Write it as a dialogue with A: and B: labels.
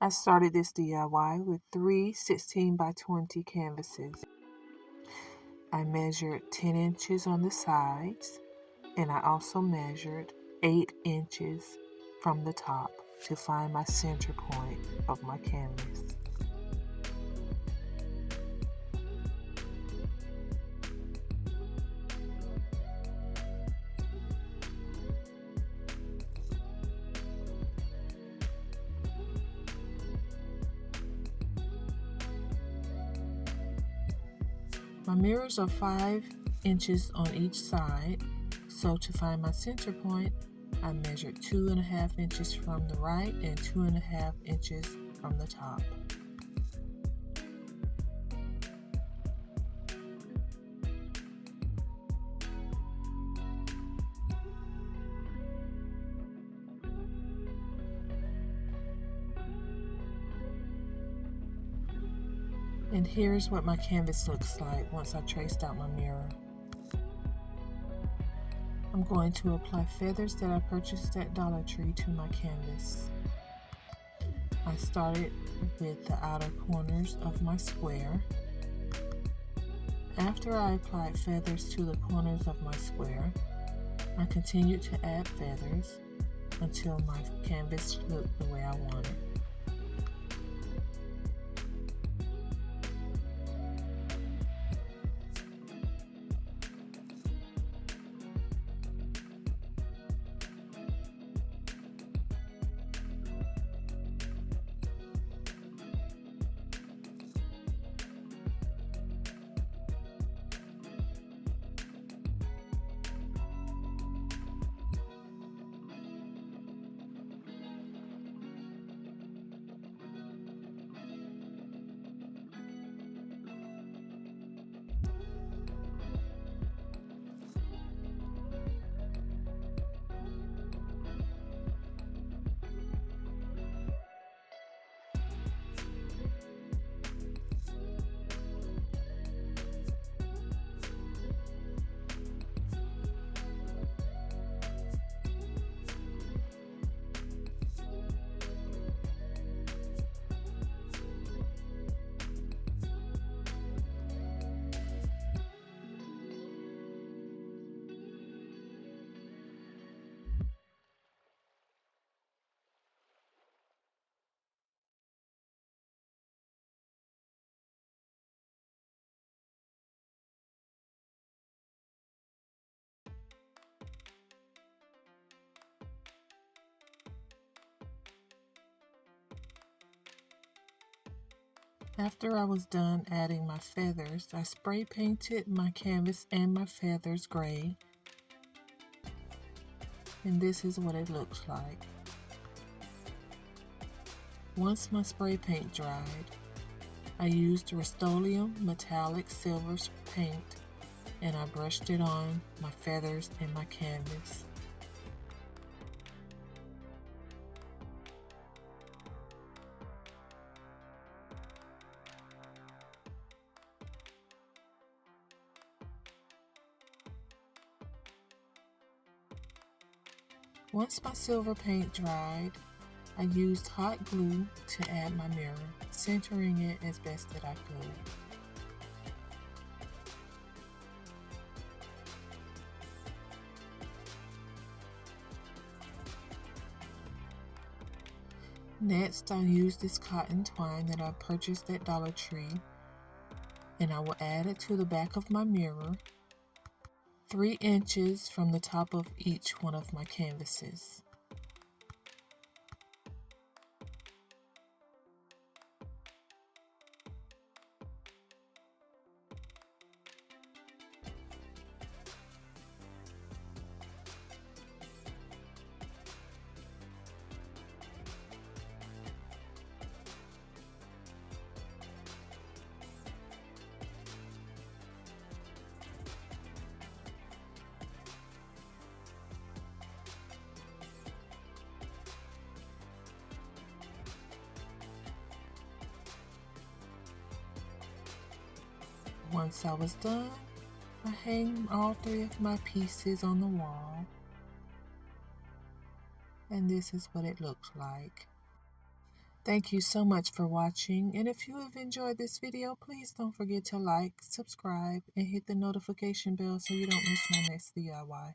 A: I started this DIY with three 16 by 20 canvases. I measured 10 inches on the sides, and I also measured 8 inches from the top to find my center point of my canvas. My mirrors are 5 inches on each side, so to find my center point, I measured 2.5 inches from the right and 2.5 inches from the top. And here's what my canvas looks like once I traced out my mirror. I'm going to apply feathers that I purchased at Dollar Tree to my canvas. I started with the outer corners of my square. After I applied feathers to the corners of my square, I continued to add feathers until my canvas looked the way I wanted. After I was done adding my feathers, I spray painted my canvas and my feathers gray, and this is what it looks like. Once my spray paint dried, I used Rust-Oleum metallic silver paint and I brushed it on my feathers and my canvas. Once my silver paint dried, I used hot glue to add my mirror, centering it as best that I could. Next, I'll use this cotton twine that I purchased at Dollar Tree, and I will add it to the back of my mirror, 3 inches from the top of each one of my canvases. Once I was done, I hang all 3 of my pieces on the wall, and this is what it looks like. Thank you so much for watching, and if you have enjoyed this video, please don't forget to like, subscribe, and hit the notification bell so you don't miss my next DIY.